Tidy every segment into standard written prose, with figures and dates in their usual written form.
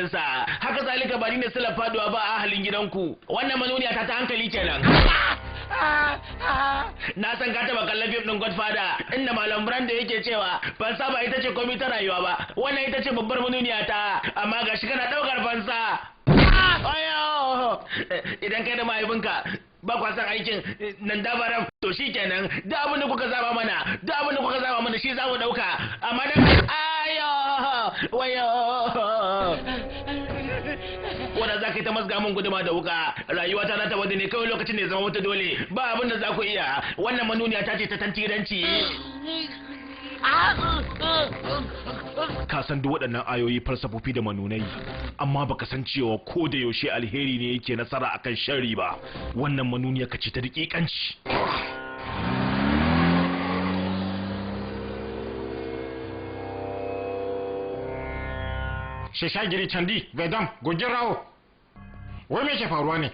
ahalinsa, haka zalika ba ni ne sila faduwa ba a ahalin gidanku. Wannan manuniya ta hankali kenan. Na san ka taba kallon fim din Godfather inda Malam Brando yake cewa fansa ba ita ce komai ta rayuwa ba, wannan ita ce babbar manuniya ta, amma gashi kana daukar fansa. Ayo! Idan kai da mahaifinka ba kwa san aikin nan dabaran to shikenan, da abin da kuka zaba mana shi za mu dauka, amma dan ayo wayo wanda za ka yi ta masga mun guduma da wuka, rayuwa ta ta wadda ne kawai lokacin da ya zama wata dole, ba abin da za ku iya, wannan manuniya ta ce ta tantiranci. Ka san duk waɗannan ayoyi falsafofi da manunai, amma baka san cewa ko da yaushe alheri ne yake nasara akan sharri ba. Wannan manuniya ka ce ta daƙiƙanci. Sheshagiri Chandi, Vedam, Gujirawo. Wai me ke faruwa ne?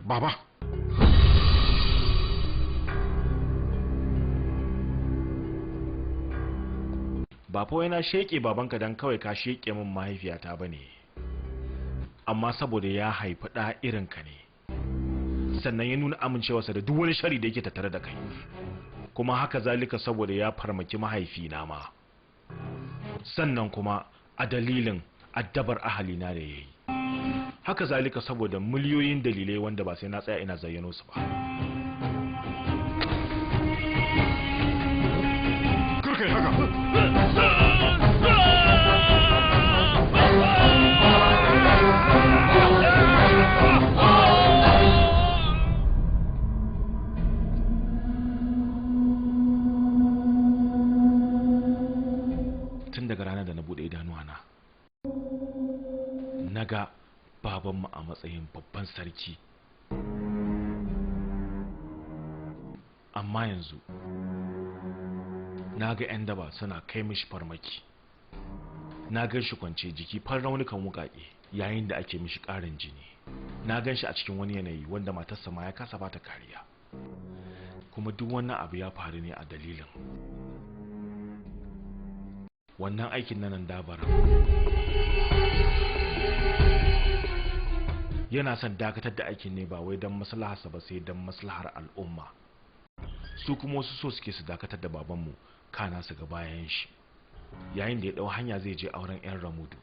Baba. Ba fa yana sheke babanka dan kawai ka sheke min mahaifiyata bane. Amma saboda ya haifi ɗa irinka ne. Sannan ya nuna amincewarsa da duk wani shari da yake tattare da kai, kuma haka zalika saboda ya farmaki mahaifina ma, sannan kuma a dalilin addabar ahalina da yayi, haka zalika saboda miliyoyin dalilai wanda ba sai na tsaya ina zayyano su ba. Kurkai haka. Daga ranar da na bude idanuwana naga babanmu a matsayin babban sarki, amma yanzu naga 'yan daba suna kai mishi farmaki, na gan shi kwance jiki far raunukan wukake yayin da ake mishi ƙarin jini, na gan shi a cikin wani yanayi wanda matarsa ma ya kasa bata kariya, kuma duk wannan abu ya faru ne a dalilin wannan aikin nan dabara. Yana son dakatar da aikin ne ba wai don maslaharsa ba sai don maslahar al'umma. Su kuma wasu so suke su dakatar da babanmu kana su ga bayan shi, yayin da ya dau hanya zai je auren 'yan Ramudu.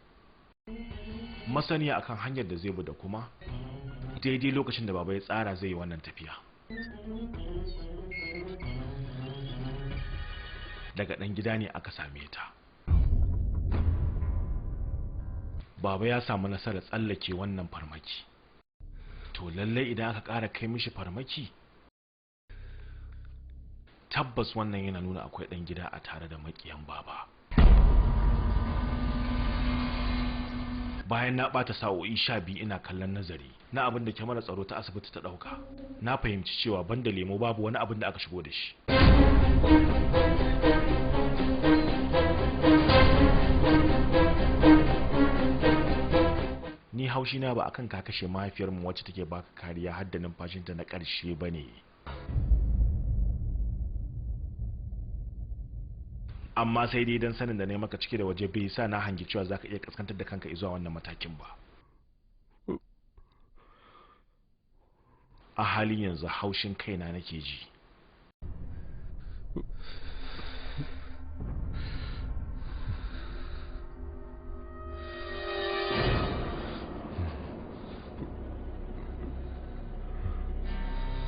Masaniya akan hanyar da zai bi da kuma daidai lokacin da baba ya tsara zai yi wannan tafiya. Daga ɗan gida ne aka same ta. Baba ya samu nasarar tsallake wannan farmaki. To lallai idan aka ƙara kai mishi farmaki, tabbas wannan yana nuna akwai ɗan gida a tare da maƙiyan baba. Bayan na ɓata sa'o'i 12 ina kallon nazari na abin da kyamarar tsaro ta asibiti ta ɗauka, na fahimci cewa banda lemo babu wani abin da aka shigo da shi. Ni haushi na ba akan ka kashe mahaifiyarmu wacce take baka kariya har da numfashinta na ƙarshe bane. Amma sai dai dan sanin da ne maka cike da waje bai sa na hangi cewa zaka iya kaskantar da kanka zuwa wannan matakin ba. A halin yanzu haushin kaina nake ji.